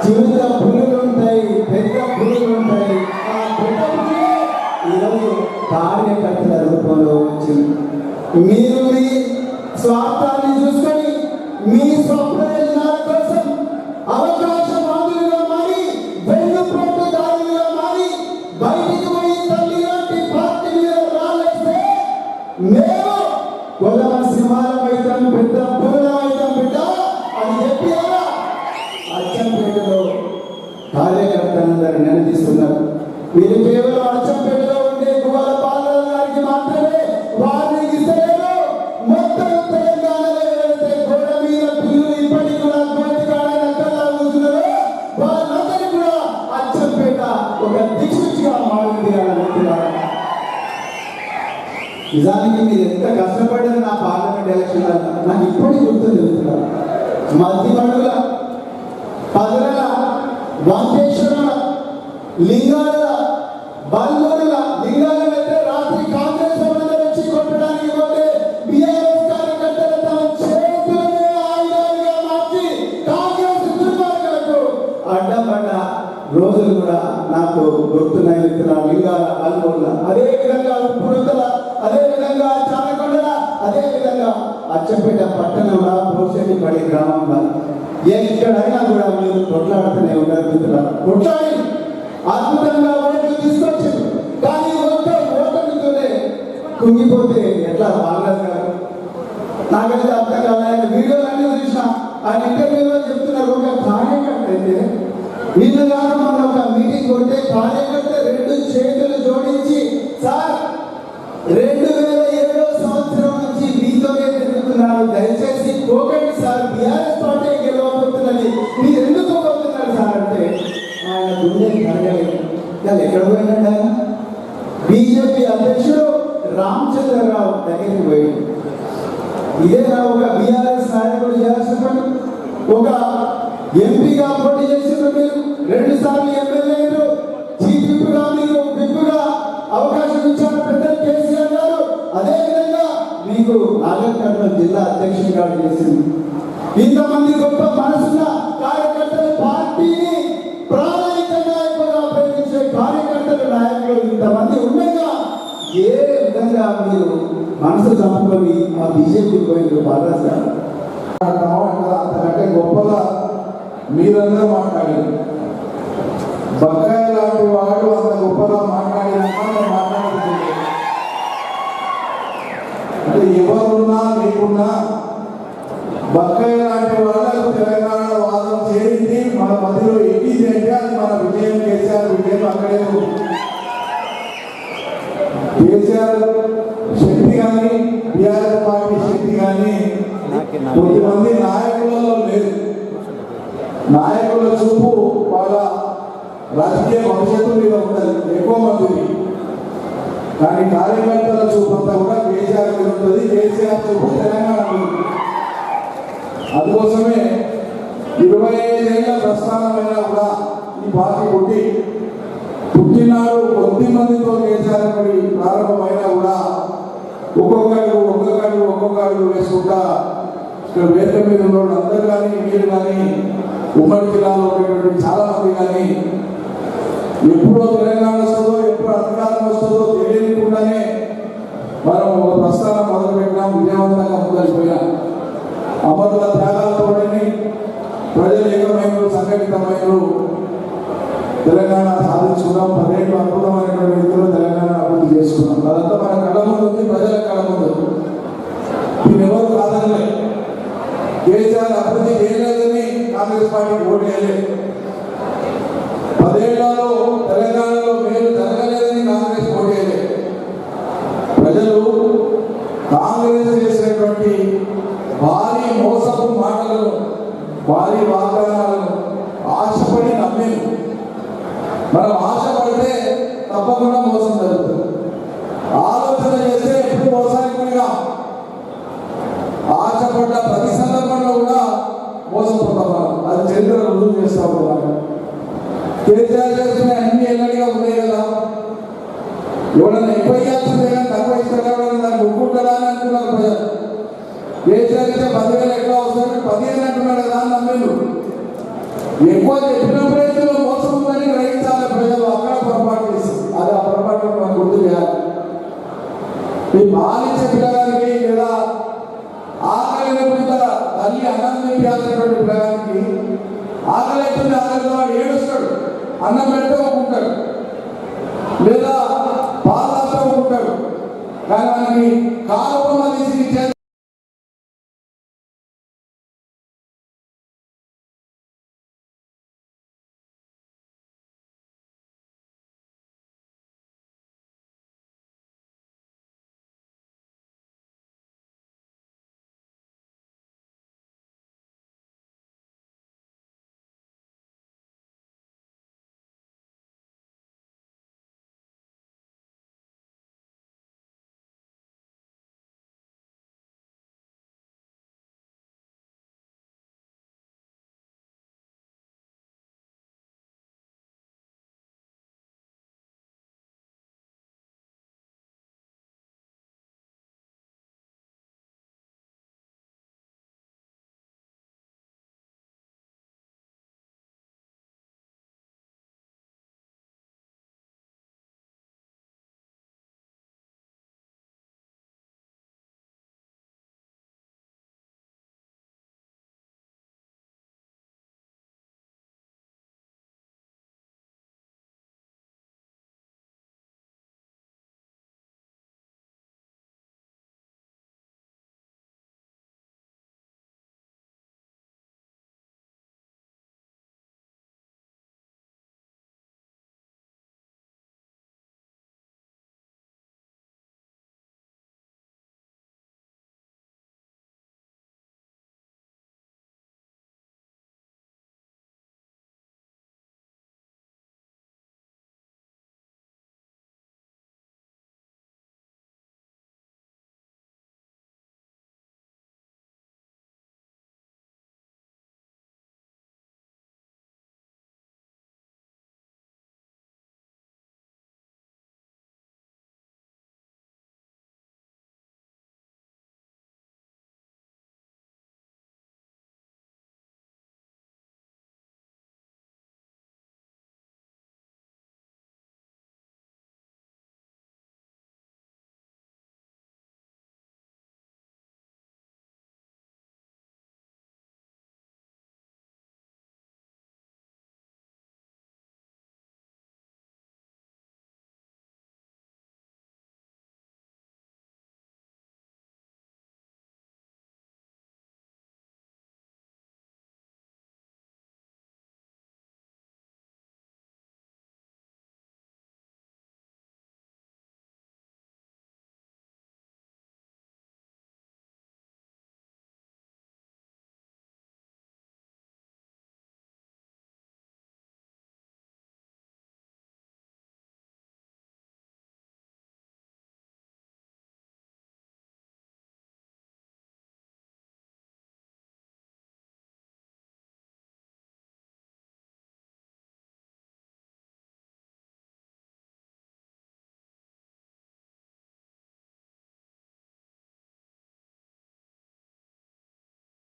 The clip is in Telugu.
చిన్న పులులు ఉంటాయి, పెద్ద పులులు ఉంటాయి. ఆ పెద్ద పులి ఈరోజు కార్యకర్తల రూపంలో వచ్చింది. మీరు మీ స్వార్థాన్ని చూసుకొని మీ స్వప్రయోజనాల కోసం అవకాశవాదులుగా మారి, వెన్నుపోటుదారులుగా మారి, బయటికి పోయి తల్లి లాంటి పార్టీ మీద రాలేస్తే మేము కొలమ సింహాలం అవుతాం, పెద్ద పులులం అవుతాం బిడ్డ అని చెప్పి అచ్చంపేటలో కార్యకర్తలందరూ నిలదీస్తున్నారు. వీరు కేవలం అచ్చంపేటలో ఉండే గువ్వల పాలన గారికి మాత్రమే వారిని ఇస్తలేరు. మొత్తం తెలంగాణలో ఎవరైతే గోడ మీద పిల్లలు ఇప్పటికి కూడా గోతికాడలా కూర్చున్నారో వాళ్ళందరినీ కూడా అచ్చంపేట ఒక దిక్సూచిగా మారింది అనుకుంటున్నారు. నిజానికి మీరు ఎంత కష్టపడ్డారు నా పార్లమెంట్ ఎలక్షన్ నాకు ఇప్పటికీ గుర్తు చెబుతున్నారు. మధ్యమడుగుల పదల వంకేశ్వరుల లింగాల బల్మూరుల లింగాల అయితే రాత్రి కాంగ్రెస్ వాళ్ళ వచ్చి కొట్టడానికి పోతే బీఆర్ఎస్ కార్యకర్తలు తమ చేతులనే ఆయుధాలుగా మార్చి కాంగ్రెస్ దుర్మార్గులకు అడ్డపడ్డ రోజులు కూడా నాకు గుర్తున్నాయి. లింగాల బల్మూరుల, అదే విధంగా పురతల, అదే విధంగా చానకొండల, అదే విధంగా అచ్చంపేట పట్టణంలో పోషెట్టిపల్లి గ్రామంలో ఎక్కడైనా కూడా మీరు కొట్లాడుతూనే ఉన్నారు మిత్రులారా. కొట్లాడి అద్భుతంగా ఓట్లు తీసుకొచ్చారు. కానీ ఓటమితోనే కుంగిపోతే ఎట్లా బాలరాజు గారు నాకైతే అర్థం కాదు. ఆయన వీడియోలన్నీ చూసిన ఆయన ఇంటర్వ్యూలో చెప్తున్నారు. ఒక కార్యకర్త అయితే నిన్ను కాదు మన ఒక మీటింగ్ కొడితే కార్యకర్త రెండు చేతులు జోడించి, సార్ 2007 సంవత్సరం నుంచి మీతోనే తిరుగుతున్నారు, దయచేసి పోకండి సార్, బీఆర్ఎస్ పార్టీ గెలవబోతున్నది, మీరు ఎందుకు పోతున్నారు సార్ అంటే ఆయన గుండె కరగలేదు. ఎక్కడ పోయినాడు ఆయన? బీజేపీ అధ్యక్షుడు రామచంద్రరావు దగ్గరికి పోయాడు. ఇదేనా ఒక బీఆర్ఎస్ నాయకుడు చేయాల్సిన పని? ఒక ఎంపీగా పోటీ చేసిన మీరు 2 సార్లు ఎమ్మెల్యేలు, చీఫ్ విప్గా మీరు విప్గా అవకాశం ఇచ్చారు పెద్దలు కేసీఆర్ గారు. అదేవిధంగా మీకు నాగర్కర్నూలు జిల్లా అధ్యక్షుడిగా చేసింది. ఇంతమంది గొప్ప మనసున్న కార్యకర్తలు, పార్టీని ప్రామాణికంగా ఎక్కువగా ప్రేమించే కార్యకర్తలు, నాయకులు ఇంతమంది ఉండగా ఏ విధంగా మీరు మనసు చంపుకొని ఆ బీజేపీకి పోయిన బాలరాజు గారు అంతకంటే గొప్పగా మీరందరూ మాట్లాడారు. బకాయి లాంటి వాడు అంత గొప్పగా మాట్లాడినాక మాట్లాడుతుంది. అంటే ఎవరున్నా లేకున్నా బకాయి లాంటి వాళ్ళకు తెలంగాణ వాదం చేరింది మన మధ్యలో ఎక్కింది అంటే అది మన విజయం. కేసీఆర్ విజయం అక్కడే ఉంది. కేసీఆర్ శక్తి కానీ బీఆర్ఎస్ పార్టీ శక్తి కానీ కొద్దిమంది నాయకులలో లేదు. నాయకుల చూపు వాళ్ళ రాజకీయ భవిష్యత్తు మీద ఉంటుంది ఎక్కువ మందికి. కానీ కార్యకర్తల చూపు అంతా కూడా కేసీఆర్ మీద ఉంటుంది. కేసీఆర్ చూపు తెలంగాణ ఉంది. అందుకోసమే 25 ఏళ్ల ప్రస్థానమైనా కూడా ఈ పార్టీ పుట్టినాడు కొద్ది మందితో కేసీఆర్ ప్రారంభమైనా కూడా ఒక్కొక్కరు వేసుకుంటా ఇక్కడ వేదిక మీద ఉన్న అందరూ కానీ మీరు కానీ ఉమ్మడి జిల్లాలో ఉండేటువంటి చాలా మంది కానీ ఎప్పుడో తెలంగాణ వస్తుందో ఎప్పుడు అధికారం వస్తుందో తెలియకుండానే మనం ఒక ప్రస్థానం మొదలుపెట్టినాం. విజయవంతంగా మొదలుపోయాం. అమరుల త్యాగాలతోని ప్రజలు ఏకమైనరు, సంఘటితమైనరు, తెలంగాణ సాధించుకున్నాం. 10 ఏళ్ళు అద్భుతమైనటువంటి రీతిలో తెలంగాణ అభివృద్ధి చేసుకున్నాం. అదంతా మన కళ్ళ ముందు ఉంది, ప్రజల కళ్ళ ముందు. దీన్ని ఎవరు కాదనలే. కేసీఆర్ అభివృద్ధి చేయలేదని కాంగ్రెస్ పార్టీకి ఓటు వేయలేదు. 10 ఏళ్లలో తెలంగాణలో మేలు జరగలేదని కాంగ్రెస్ ఓటు వేయలేదు. ప్రజలు కాంగ్రెస్ చేసినటువంటి భారీ మోసపు మాటలను, భారీ వాగ్దానాలను ఆశపడి నమ్మేది. మనం ఆశపడితే తప్పకుండా మోసం జరుగుతుంది. ఆలోచన చేస్తే ఎప్పుడు మోసానికి గురిగా. ఆశపడ్డ ప్రతి సందర్భంలో కూడా మోసపోతాం. అది చరిత్ర రుజువు చేస్తా ఉంటాం. కేసీఆర్ చేస్తున్న అన్ని ఎన్నడిగా ఉన్నాయి కదా. ఎవడన్నా ఎక్కువ ఇవ్వాల్సిందే కానీ తక్కువ ఇస్తాడా దాన్ని ఒప్పుకుంటాడా అని అంటున్నారు ప్రజలు. కేసీఆర్ ఇచ్చే 10,000 ఎట్లా వస్తుంది, 15 అంటున్నాడు కదా అని నమ్మేరు. ఎక్కువ చెప్పినప్పుడే ఇందులో మోసం ఉందని గ్రహించాలి ప్రజలు. అక్కడ పొరపాటు చేస్తారు. అది ఆ పొరపాటు మనం గుర్తు చేయాలి. ఈ పాలించే పిల్లగానికి లేదా ఆకలి తల్లి అన్నం తిప్పాల్సినటువంటి పిల్లగానికి ఆకలి అవుతుంది, ఆకలితో వాడు ఏడుస్తాడు, అన్నం పెడితే ఒప్పుకుంటాడు, లేదా పాలు తాగితే ఒప్పుకుంటాడు. కానీ మనకి కాలు